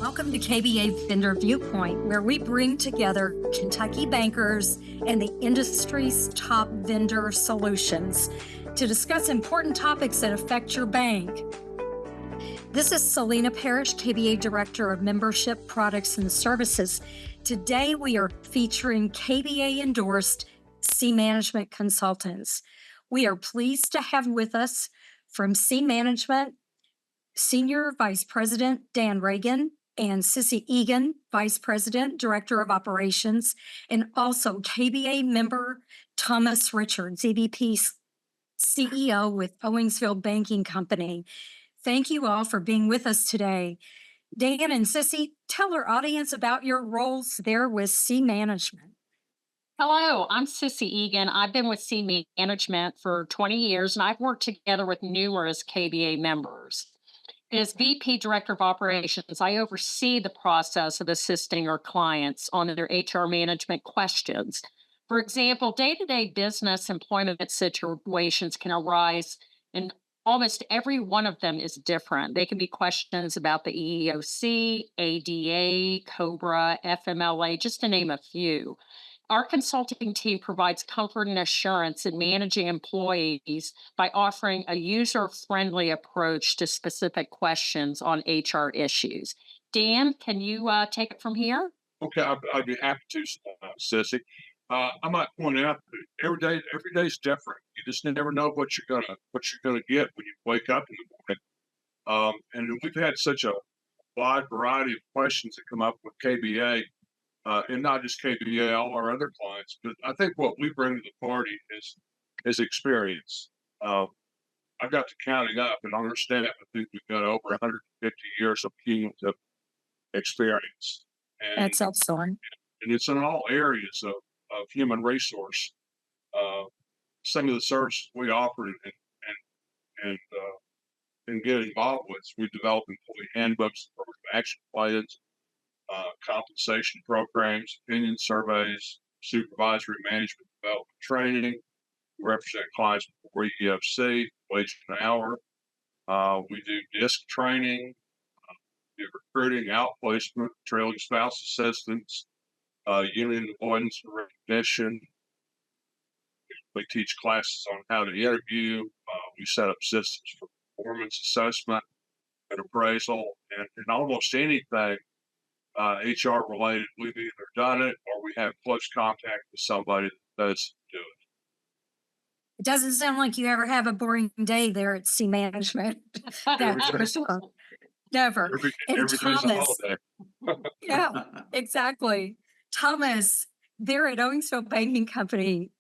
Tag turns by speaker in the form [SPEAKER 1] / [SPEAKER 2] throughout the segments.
[SPEAKER 1] Welcome to KBA Vendor Viewpoint, where we bring together Kentucky bankers and the industry's top vendor solutions to discuss important topics that affect your bank. This is Selena Parrish, KBA Director of Membership Products and Services. Today, we are featuring KBA-endorsed SEAY Management Consultants. We are pleased to have with us from SEAY Management, Senior Vice President Dan Ragan, and Sissy Egan, Vice President, Director of Operations, and also KBA member Thomas Richards, EVP CEO with Owingsville Banking Co. Thank you all for being with us today. Dan and Sissy, tell our audience about your roles there with SEAY Management.
[SPEAKER 2] Hello, I'm Sissy Egan. I've been with SEAY Management for 20 years, and I've worked together with numerous KBA members. As VP Director of Operations, I oversee the process of assisting our clients on their HR management questions. For example, day-to-day business employment situations can arise, and almost every one of them is different. They can be questions about the EEOC, ADA, COBRA, FMLA, just to name a few. Our consulting team provides comfort and assurance in managing employees by offering a user-friendly approach to specific questions on HR issues. Dan, can you take it from here?
[SPEAKER 3] Okay, I'd be happy to, Sissy. I might point out that every day is different. You just never know what you're gonna get when you wake up in the morning. And we've had such a wide variety of questions that come up with KBA. And not just KBA, all our other clients. But I think what we bring to the party is experience. I got to counting up, and I understand. I think we've got over 150 years of cumulative experience. And,
[SPEAKER 1] That's excellent.
[SPEAKER 3] and it's in all areas of human resource. Some of the services we offer and get involved with, we develop employee handbooks, action plans, compensation programs, opinion surveys, supervisory management development training. We represent clients before EEOC, wage and hour. We do DISC training, do recruiting, outplacement, trailing spouse assistance, union avoidance and recognition. We teach classes on how to interview. We set up systems for performance assessment and appraisal, and almost anything HR related, we've either done it or we have close contact with somebody that does do it.
[SPEAKER 1] It doesn't sound like you ever have a boring day there at SEAY Management. That's for sure. Never. And
[SPEAKER 3] Every day's a
[SPEAKER 1] Thomas,
[SPEAKER 3] holiday.
[SPEAKER 1] yeah, exactly. Thomas, there at Owingsville Banking Company,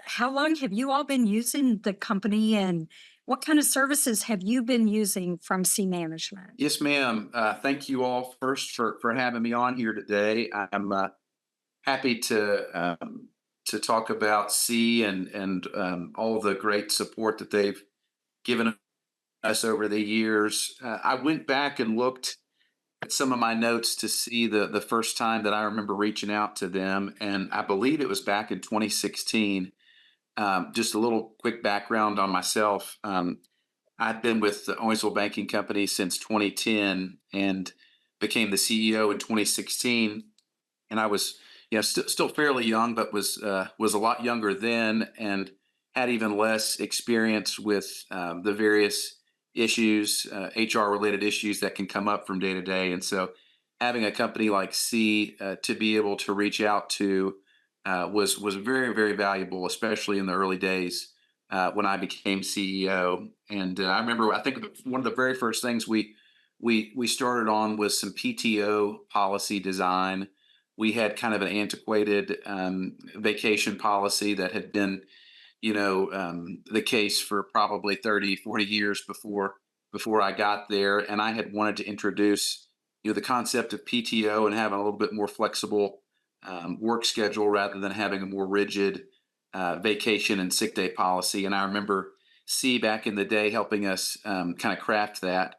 [SPEAKER 1] how long have you all been using the company, and what kind of services have you been using from SEAY Management?
[SPEAKER 4] Yes, ma'am. Thank you all first for having me on here today. I'm happy to talk about SEAY and all the great support that they've given us over the years. I went back and looked at some of my notes to see the first time that I remember reaching out to them, and I believe it was back in 2016. Just a little quick background on myself. I've been with the Owingsville Banking Company since 2010 and became the CEO in 2016. And I was, still fairly young, but was a lot younger then and had even less experience with the various issues, HR related issues that can come up from day to day. And so having a company like SEAY to be able to reach out to was very, very valuable, especially in the early days when I became CEO. And I remember, I think one of the very first things we started on was some PTO policy design. We had kind of an antiquated vacation policy that had been, the case for probably 30, 40 years before I got there. And I had wanted to introduce, the concept of PTO and having a little bit more flexible work schedule rather than having a more rigid vacation and sick day policy. And I remember SEAY back in the day helping us kind of craft that.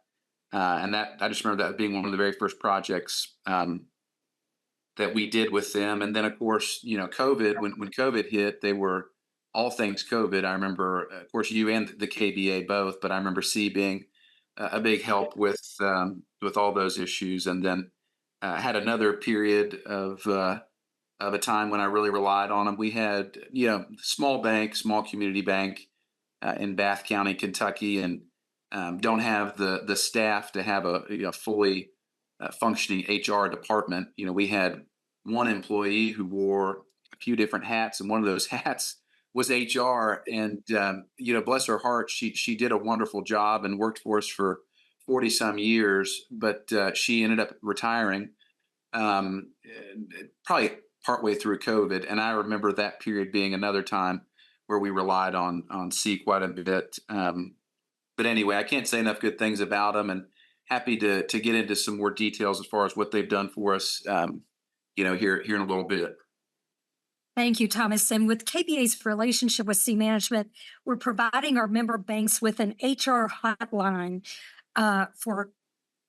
[SPEAKER 4] And that I just remember that being one of the very first projects that we did with them. And then, of course, COVID, when COVID hit, they were all things COVID. I remember, of course, you and the KBA both, but I remember SEAY being a big help with all those issues. And then had another period of a time when I really relied on them. We had, small bank, small community bank in Bath County, Kentucky, and don't have the staff to have a fully functioning HR department. We had one employee who wore a few different hats, and one of those hats was HR. And bless her heart, she did a wonderful job and worked for us for 40 some years. But she ended up retiring probably partway through COVID, and I remember that period being another time where we relied on SEAY quite a bit. But anyway, I can't say enough good things about them, and happy to get into some more details as far as what they've done for us. Here in a little bit.
[SPEAKER 1] Thank you, Thomas. And with KBA's relationship with SEAY Management, we're providing our member banks with an HR hotline for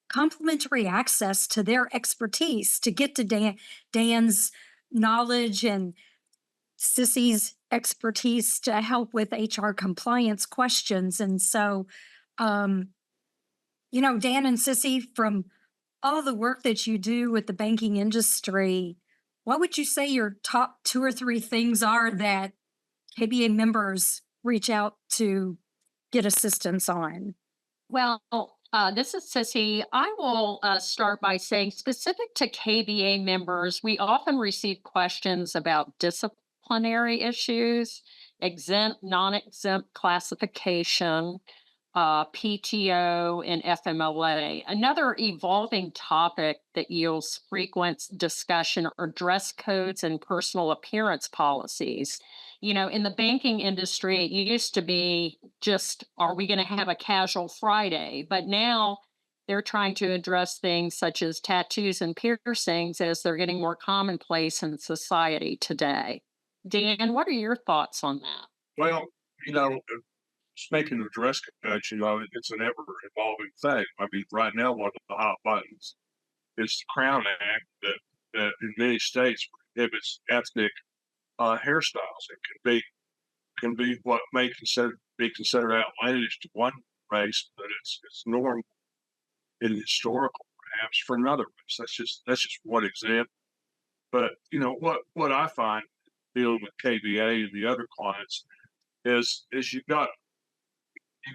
[SPEAKER 1] complimentary access to their expertise to get to Dan's knowledge and Sissy's expertise to help with HR compliance questions. And so, Dan and Sissy, from all the work that you do with the banking industry, what would you say your top 2 or 3 things are that KBA members reach out to get assistance on?
[SPEAKER 2] Well, this is Sissy. I will start by saying, specific to KBA members, we often receive questions about disciplinary issues, exempt, non exempt classification, PTO, and FMLA. Another evolving topic that yields frequent discussion are dress codes and personal appearance policies. In the banking industry, it used to be just, are we going to have a casual Friday? But now they're trying to address things such as tattoos and piercings as they're getting more commonplace in society today. Dan, what are your thoughts on that?
[SPEAKER 3] Well, just making a dress code, it's an ever evolving thing. I mean, right now, one of the hot buttons is the Crown Act that in many states prohibits ethnic hairstyles. It can be what may be considered outlandish to one race, but it's normal and historical perhaps for another race. That's just one example. But what I find dealing with KBA and the other clients is you got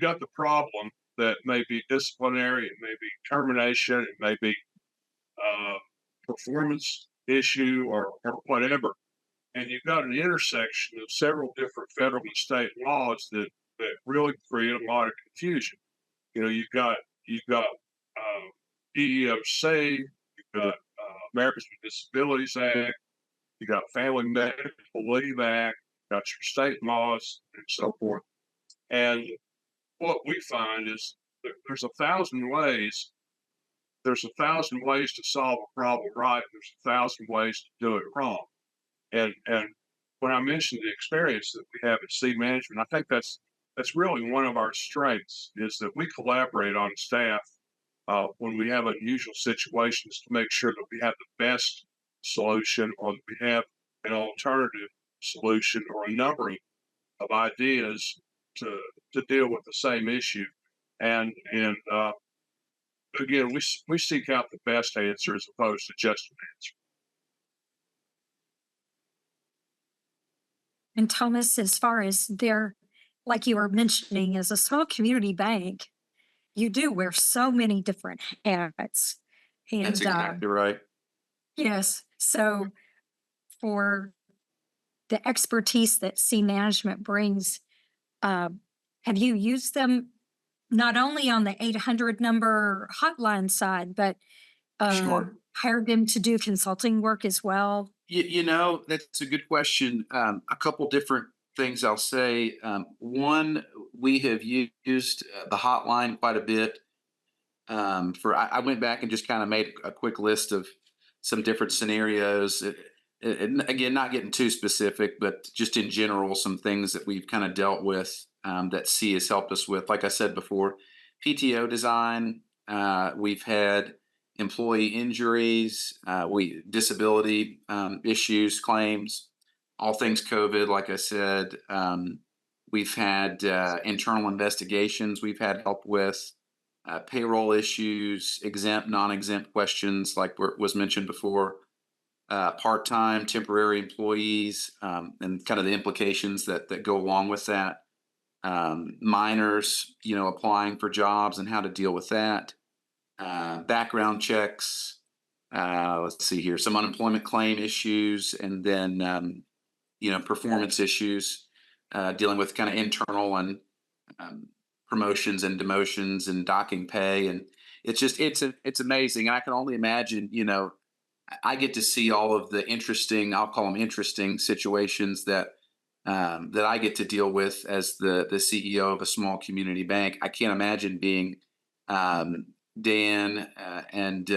[SPEAKER 3] the problem that may be disciplinary, it may be termination, it may be performance issue or whatever. And you've got an intersection of several different federal and state laws that really create a lot of confusion. You've got EEOC, you've got Americans with Disabilities Act, you got Family Medical Leave Act, you got your state laws, and so forth. And what we find is there's 1,000 ways. There's 1,000 ways to solve a problem right. There's 1,000 ways to do it wrong. And when I mentioned the experience that we have at SEAY Management, I think that's really one of our strengths is that we collaborate on staff when we have unusual situations to make sure that we have the best solution or that we have an alternative solution or a number of ideas to deal with the same issue. And again, we seek out the best answer as opposed to just an answer.
[SPEAKER 1] And Thomas, as far as like you were mentioning, as a small community bank, you do wear so many different hats. And
[SPEAKER 4] That's exactly right.
[SPEAKER 1] yes, so for the expertise that SEAY Management brings, have you used them not only on the 800 number hotline side, but
[SPEAKER 4] Sure.
[SPEAKER 1] hired them to do consulting work as well?
[SPEAKER 4] That's a good question. A couple different things I'll say. One, we have used the hotline quite a bit. I went back and just kind of made a quick list of some different scenarios. Again, not getting too specific, but just in general, some things that we've kind of dealt with that SEAY has helped us with. Like I said before, PTO design. We've had employee injuries, disability issues, claims, all things COVID. Like I said, we've had internal investigations we've had help with. payroll issues, exempt, non-exempt questions like was mentioned before, part-time, temporary employees, and kind of the implications that go along with that. Minors, applying for jobs and how to deal with that. Background checks. Let's see here, some unemployment claim issues, and then performance issues, dealing with kind of internal and promotions and demotions and docking pay, and it's amazing. I can only imagine. I get to see all of the interesting, I'll call them interesting situations that I get to deal with as the CEO of a small community bank. I can't imagine being Dan and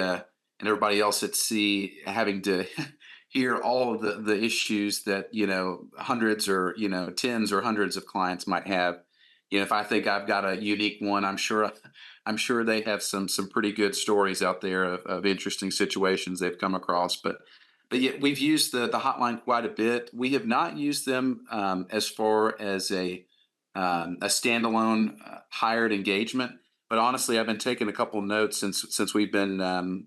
[SPEAKER 4] everybody else at SEAY having to hear all of the issues that hundreds or tens or hundreds of clients might have. If I think I've got a unique one, I'm sure they have some pretty good stories out there of interesting situations they've come across. But yet we've used the hotline quite a bit. We have not used them as far as a standalone hired engagement. But honestly, I've been taking a couple of notes since we've been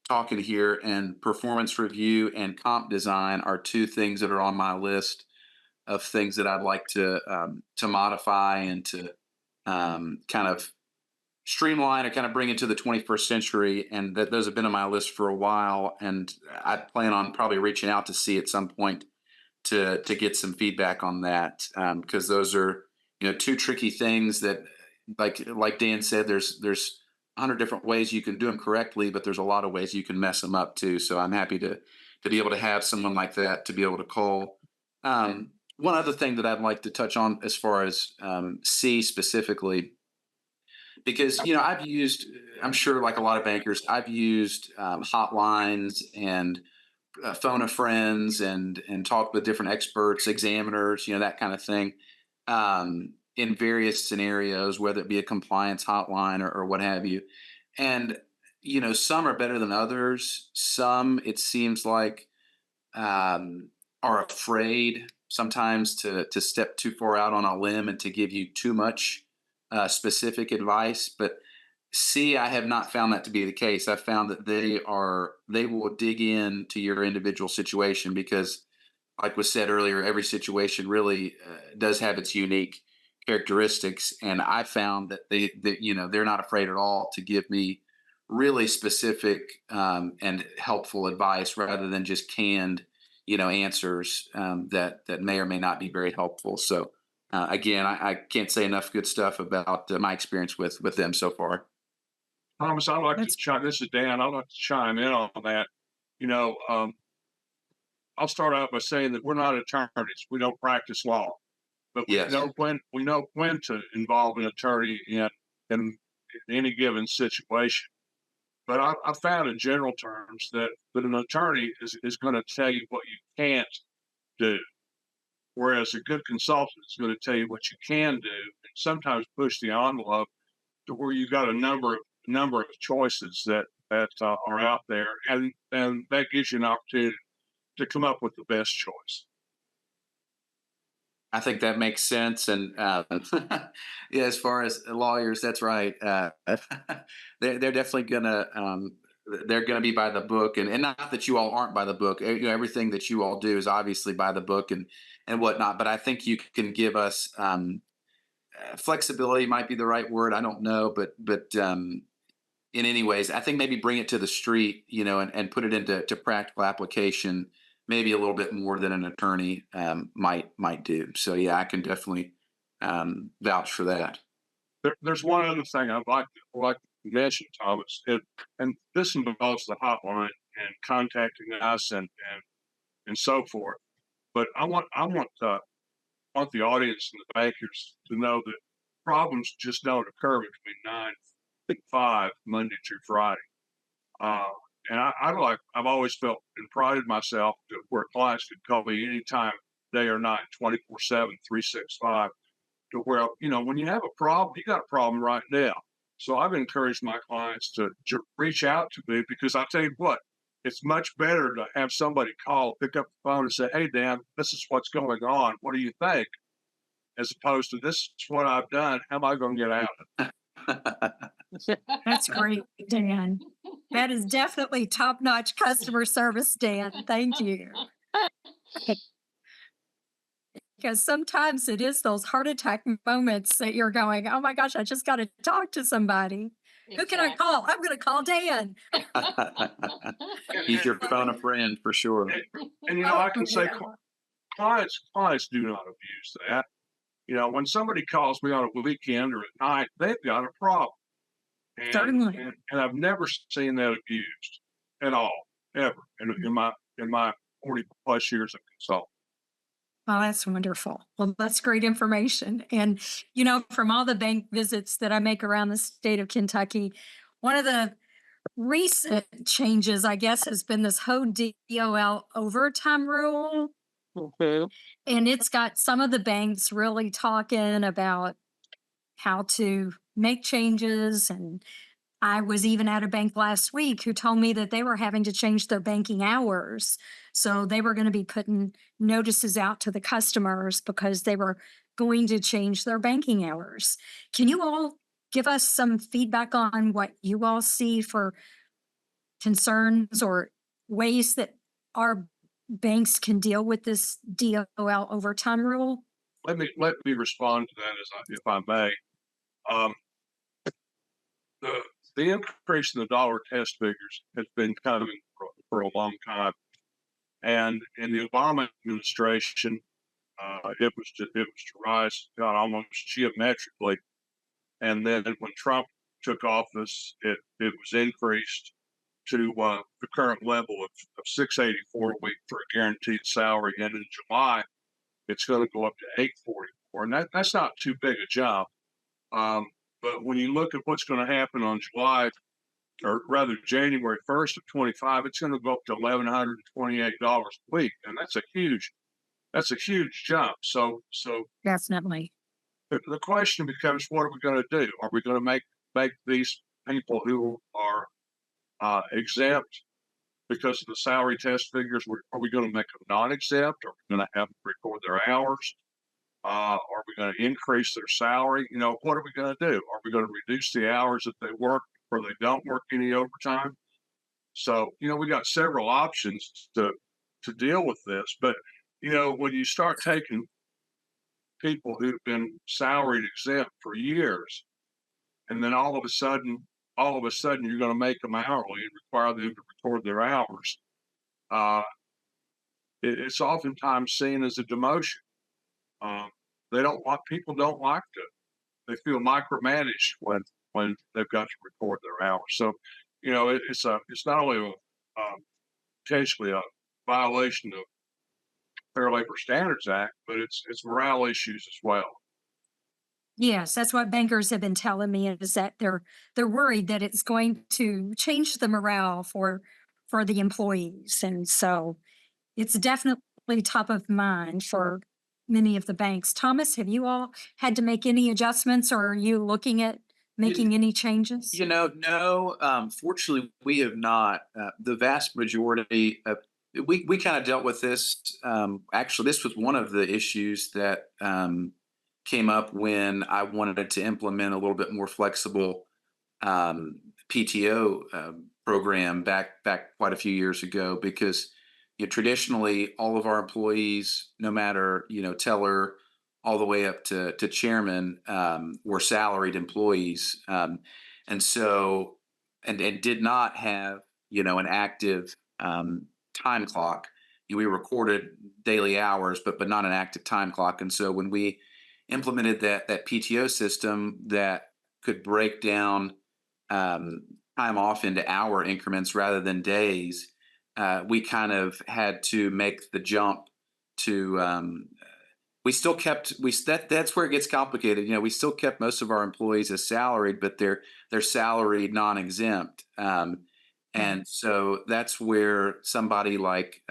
[SPEAKER 4] talking here, and performance review and comp design are two things that are on my list of things that I'd like to modify and to kind of streamline or kind of bring into the 21st century. And those have been on my list for a while. And I plan on probably reaching out to SEAY at some point to get some feedback on that, because those are two tricky things that, like Dan said, there's 100 different ways you can do them correctly, but there's a lot of ways you can mess them up too. So I'm happy to be able to have someone like that to be able to call. One other thing that I'd like to touch on as far as SEAY specifically, because I've used, I'm sure like a lot of bankers, I've used hotlines and phone a friends and talk with different experts, examiners, that kind of thing, in various scenarios, whether it be a compliance hotline or what have you. And some are better than others. Some, it seems like, are afraid sometimes to step too far out on a limb and to give you too much specific advice. But SEAY, I have not found that to be the case. I found that they will dig into your individual situation, because, like was said earlier, every situation really does have its unique characteristics. And I found that they're not afraid at all to give me really specific and helpful advice, rather than just canned answers that may or may not be very helpful. So again, I can't say enough good stuff about my experience with them so far.
[SPEAKER 3] Thomas, I'd like to chime. This is Dan. I'd like to chime in on that. I'll start out by saying that we're not attorneys. We don't practice law, but
[SPEAKER 4] Yes.
[SPEAKER 3] we know when to involve an attorney in any given situation. But I found in general terms that an attorney is going to tell you what you can't do, whereas a good consultant is going to tell you what you can do, and sometimes push the envelope to where you've got a number of choices that are out there, and that gives you an opportunity to come up with the best choice.
[SPEAKER 4] I think that makes sense. And yeah, as far as lawyers, that's right. They're definitely they're gonna be by the book, and not that you all aren't by the book. Everything that you all do is obviously by the book and whatnot. But I think you can give us flexibility, might be the right word. I don't know, but in any ways, I think maybe bring it to the street, and put it into practical application, maybe a little bit more than an attorney might do. So yeah, I can definitely vouch for that.
[SPEAKER 3] There's one other thing I'd like to mention, Thomas, and this involves the hotline and contacting us and so forth. But I want the audience and the bankers to know that problems just don't occur between 9 and 5 Monday through Friday. And I've always felt and prided myself to where clients could call me anytime, day or night, 24/7, 365, to where, when you have a problem, you got a problem right now. So I've encouraged my clients to reach out to me, because I tell you what, it's much better to have somebody call, pick up the phone and say, "Hey, Dan, this is what's going on. What do you think?" As opposed to, "This is what I've done. How am I going to get out of it?"
[SPEAKER 1] That's great, Dan. That is definitely top-notch customer service, Dan. Thank you. Because sometimes it is those heart attack moments that you're going, "Oh my gosh, I just gotta talk to somebody. Who can I call? I'm gonna call Dan."
[SPEAKER 4] He's your
[SPEAKER 3] And,
[SPEAKER 4] phone a friend for sure.
[SPEAKER 3] and, I can say
[SPEAKER 1] Yeah.
[SPEAKER 3] clients do not abuse that. When somebody calls me on a weekend or at night, they've got a problem. And,
[SPEAKER 1] Certainly.
[SPEAKER 3] and I've never seen that abused at all, ever in my 40 plus years of consulting.
[SPEAKER 1] Oh, that's wonderful. Well, that's great information. And, from all the bank visits that I make around the state of Kentucky, one of the recent changes, I guess, has been this whole DOL overtime rule.
[SPEAKER 2] Mhm.
[SPEAKER 1] And it's got some of the banks really talking about how to make changes. And I was even at a bank last week who told me that they were having to change their banking hours. So they were going to be putting notices out to the customers because they were going to change their banking hours. Can you all give us some feedback on what you all see for concerns or ways that our banks can deal with this DOL overtime rule?
[SPEAKER 3] Let me respond to that if I may. Um, the the increase in the dollar test figures has been coming for a long time, and in the Obama administration, it was to rise almost geometrically, and then when Trump took office, it was increased to the current level of 684 a week for a guaranteed salary, and in July it's going to go up to 844, and that's not too big a jump. Um, but when you look at what's going to happen on July, or rather January 1st of 25, it's going to go up to $1,128 a week, and that's a huge jump. So
[SPEAKER 1] Definitely.
[SPEAKER 3] the question becomes, what are we going to do? Are we going to make these people who are exempt because of the salary test figures? Are we going to make them non-exempt? Are we going to have them record their hours? Are we going to increase their salary? What are we going to do? Are we going to reduce the hours that they work or they don't work any overtime? So, we got several options to deal with this. But, when you start taking people who've been salaried exempt for years, and then all of a sudden you're going to make them hourly and require them to record their hours. Uh, it's oftentimes seen as a demotion. Um, people don't like to. They feel micromanaged when they've got to record their hours. So, it's not only potentially a violation of Fair Labor Standards Act, but it's morale issues as well.
[SPEAKER 1] Yes, that's what bankers have been telling me is that they're worried that it's going to change the morale for the employees. And so it's definitely top of mind for many of the banks. Thomas, have you all had to make any adjustments or are you looking at making any changes?
[SPEAKER 4] No, fortunately, we have not. The vast majority of we kind of dealt with this. Actually, this was one of the issues that came up when I wanted to implement a little bit more flexible PTO program back quite a few years ago, because traditionally all of our employees, no matter teller all the way up to chairman, were salaried employees, and so and did not have an active time clock. We recorded daily hours, but not an active time clock. And so when we implemented that PTO system that could break down time off into hour increments rather than days, we kind of had to make the jump to. We still kept that's where it gets complicated. We still kept most of our employees as salaried, but they're salaried non-exempt. And so that's where somebody like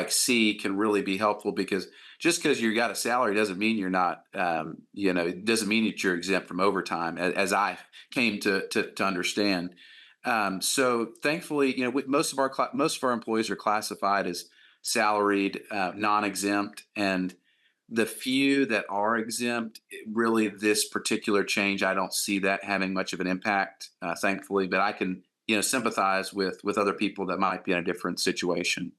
[SPEAKER 4] SEAY can really be helpful, because just because you got a salary doesn't mean you're not, it doesn't mean that you're exempt from overtime, as I came to understand. So thankfully, most of our employees are classified as salaried, non-exempt, and the few that are exempt, really this particular change, I don't see that having much of an impact, thankfully. But I can, sympathize with other people that might be in a different situation.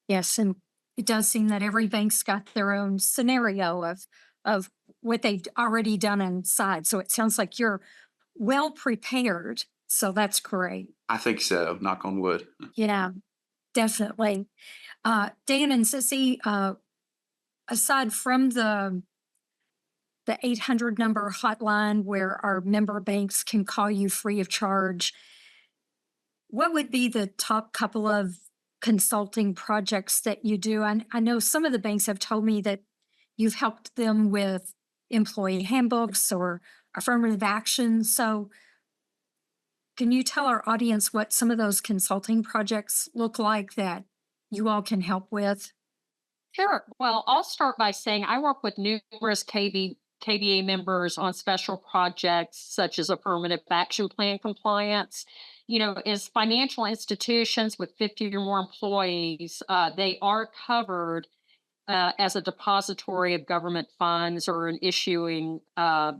[SPEAKER 1] Yes, and it does seem that every bank's got their own scenario of what they've already done inside. So it sounds like you're well prepared. So that's great.
[SPEAKER 4] I think so. Knock on wood.
[SPEAKER 1] Yeah, definitely. Dan and Sissy, aside from the 800 number hotline where our member banks can call you free of charge, what would be the top couple of consulting projects that you do? I know some of the banks have told me that you've helped them with employee handbooks or affirmative action. So, can you tell our audience what some of those consulting projects look like that you all can help with?
[SPEAKER 2] Sure. Well, I'll start by saying I work with numerous KBA members on special projects such as affirmative action plan compliance. As financial institutions with 50 or more employees, they are covered as a depository of government funds or an issuing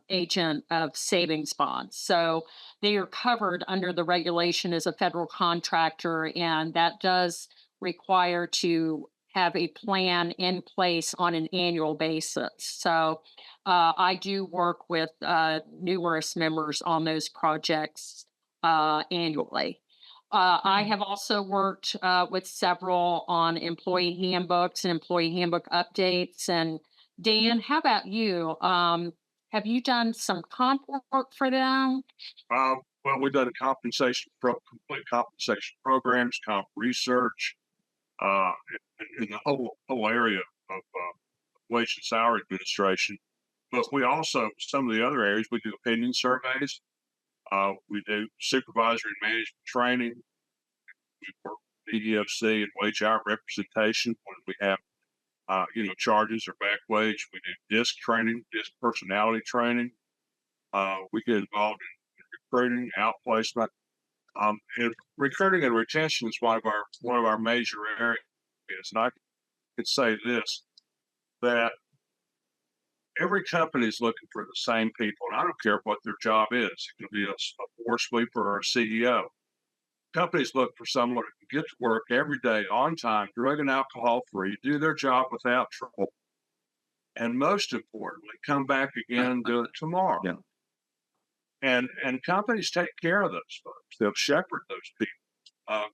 [SPEAKER 2] agent of savings bonds. So they are covered under the regulation as a federal contractor, and that does require to have a plan in place on an annual basis. So I do work with numerous members on those projects annually. I have also worked with several on employee handbooks and employee handbook updates. And Dan, how about you? Have you done some comp work for them?
[SPEAKER 3] Well, we've done complete compensation programs, comp research, uh, in the whole area of wage and salary administration. But we also, some of the other areas, we do opinion surveys. We do supervisory and management training. We work with EDFC and wage hour representation when we have, charges or back wage. We do DISC training, DISC personality training. We get involved in recruiting, outplacement. And recruiting and retention is one of our major areas. And I could say this, that every company is looking for the same people, and I don't care what their job is. It can be a floor sweeper or a CEO. Companies look for someone who can get to work every day on time, drug and alcohol free, do their job without trouble, and most importantly, come back again and do it tomorrow.
[SPEAKER 4] Yeah.
[SPEAKER 3] And companies take care of those folks. They'll shepherd those people.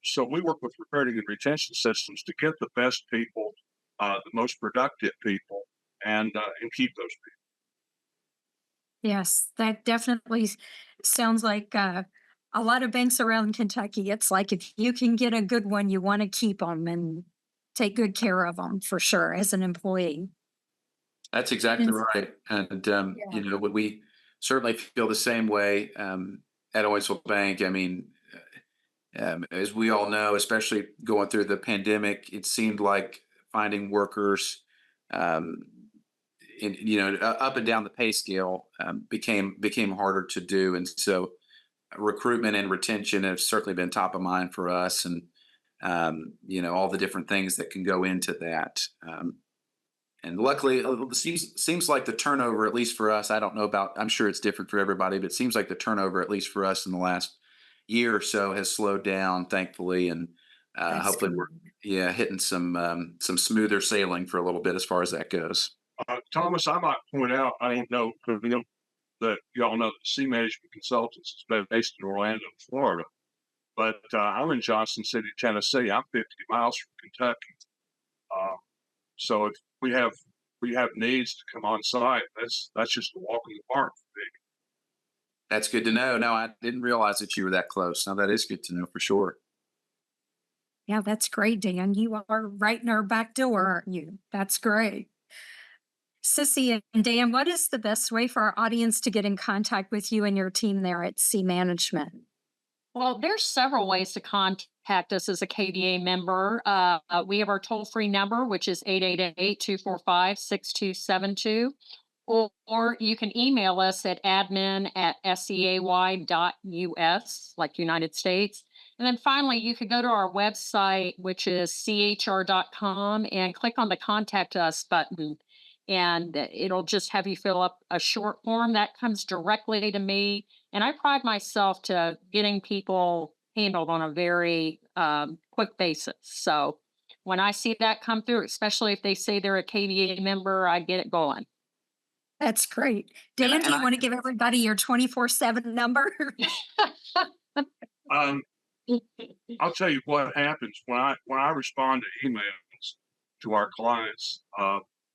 [SPEAKER 3] So we work with recruiting and retention systems to get the best people, the most productive people, and keep those people.
[SPEAKER 1] Yes, that definitely sounds like a lot of banks around Kentucky. It's like if you can get a good one, you want to keep them and take good care of them for sure as an employee.
[SPEAKER 4] That's exactly
[SPEAKER 1] Yes.
[SPEAKER 4] right. And,
[SPEAKER 1] Yeah.
[SPEAKER 4] we certainly feel the same way at Owingsville Bank. I mean, as we all know, especially going through the pandemic, it seemed like finding workers, um, up and down the pay scale became harder to do. And so recruitment and retention have certainly been top of mind for us. And, all the different things that can go into that. And luckily, it seems like the turnover, at least for us, I don't know about, I'm sure it's different for everybody, but it seems like the turnover, at least for us in the last year or so, has slowed down, thankfully. And
[SPEAKER 1] That's
[SPEAKER 4] hopefully
[SPEAKER 1] good.
[SPEAKER 4] we're hitting some smoother sailing for a little bit as far as that goes.
[SPEAKER 3] Thomas, I might point out, I didn't know, that y'all know that Sea Management Consultants is based in Orlando, Florida. But I'm in Johnson City, Tennessee. I'm 50 miles from Kentucky. So if we have needs to come on site, that's just a walk in the park for me.
[SPEAKER 4] That's good to know. No, I didn't realize that you were that close. Now that is good to know for sure.
[SPEAKER 1] Yeah, that's great, Dan. You are right in our back door, aren't you? That's great. Sissy and Dan, what is the best way for our audience to get in contact with you and your team there at Sea Management?
[SPEAKER 2] Well, there's several ways to contact us as a KBA member. We have our toll-free number, which is 888-245-6272. Or you can email us at admin@seay.us, like United States. And then finally, you could go to our website, which is chr.com, and click on the Contact Us button. And it'll just have you fill up a short form that comes directly to me. And I pride myself to getting people handled on a very quick basis. So when I see that come through, especially if they say they're a KBA member, I get it going.
[SPEAKER 1] That's great.
[SPEAKER 4] And,
[SPEAKER 1] Dan, do
[SPEAKER 4] and
[SPEAKER 1] you
[SPEAKER 4] I,
[SPEAKER 1] want to give everybody your 24/7 number?
[SPEAKER 3] Um, I'll tell you what happens when I respond to emails to our clients.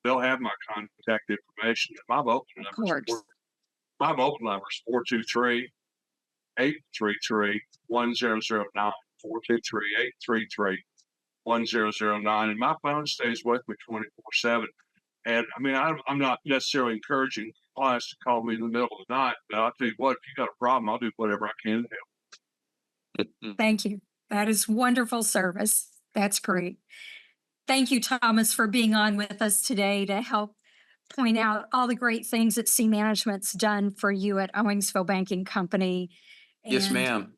[SPEAKER 3] They'll have my contact information. My mobile
[SPEAKER 1] Of
[SPEAKER 3] number
[SPEAKER 1] course.
[SPEAKER 3] my mobile number is 423-833-1009. 423-833-1009. And my phone stays with me 24/7. And I mean, I'm not necessarily encouraging clients to call me in the middle of the night, but I'll tell you what, if you got a problem, I'll do whatever I can to help.
[SPEAKER 1] Thank you. That is wonderful service. That's great. Thank you, Thomas, for being on with us today to help point out all the great things that Sea Management's done for you at Owingsville Banking Company.
[SPEAKER 4] yes,
[SPEAKER 1] And
[SPEAKER 4] ma'am.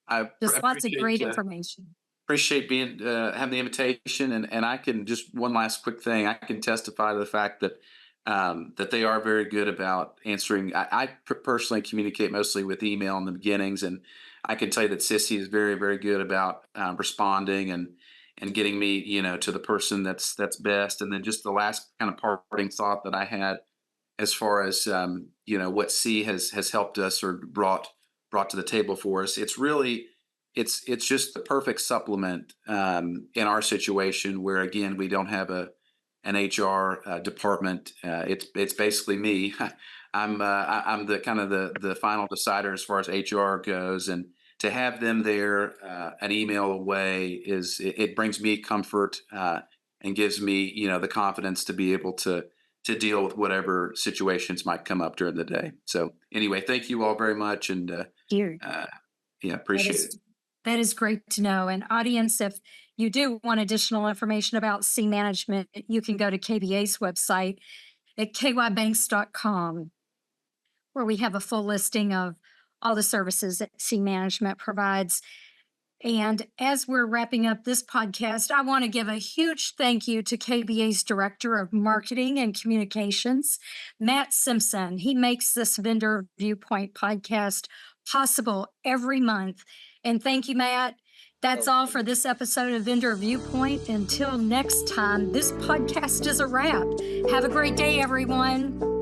[SPEAKER 4] I
[SPEAKER 1] just lots of great
[SPEAKER 4] appreciate
[SPEAKER 1] information.
[SPEAKER 4] appreciate being having the invitation, and I can just one last quick thing. I can testify to the fact that that they are very good about answering. I personally communicate mostly with email in the beginnings, and I can tell you that Sissy is very, very good about responding and getting me, to the person that's best. And then just the last kind of parting thought that I had, as far as what C has helped us or brought to the table for us. It's really it's just the perfect supplement in our situation where, again, we don't have an HR department. It's basically me. I'm the kind of the final decider as far as HR goes, and to have them there an email away it brings me comfort and gives me the confidence to be able to deal with whatever situations might come up during the day. So anyway, thank you all very much, and
[SPEAKER 1] Here.
[SPEAKER 4] appreciate it.
[SPEAKER 1] That is great to know. And audience, if you do want additional information about Sea Management, you can go to KBA's website at kybanks.com, where we have a full listing of all the services that Sea Management provides. And as we're wrapping up this podcast, I want to give a huge thank you to KBA's Director of Marketing and Communications, Matt Simpson. He makes this Vendor Viewpoint podcast possible every month. And thank you, Matt. That's all for this episode of Vendor Viewpoint. Until next time, this podcast is a wrap. Have a great day, everyone.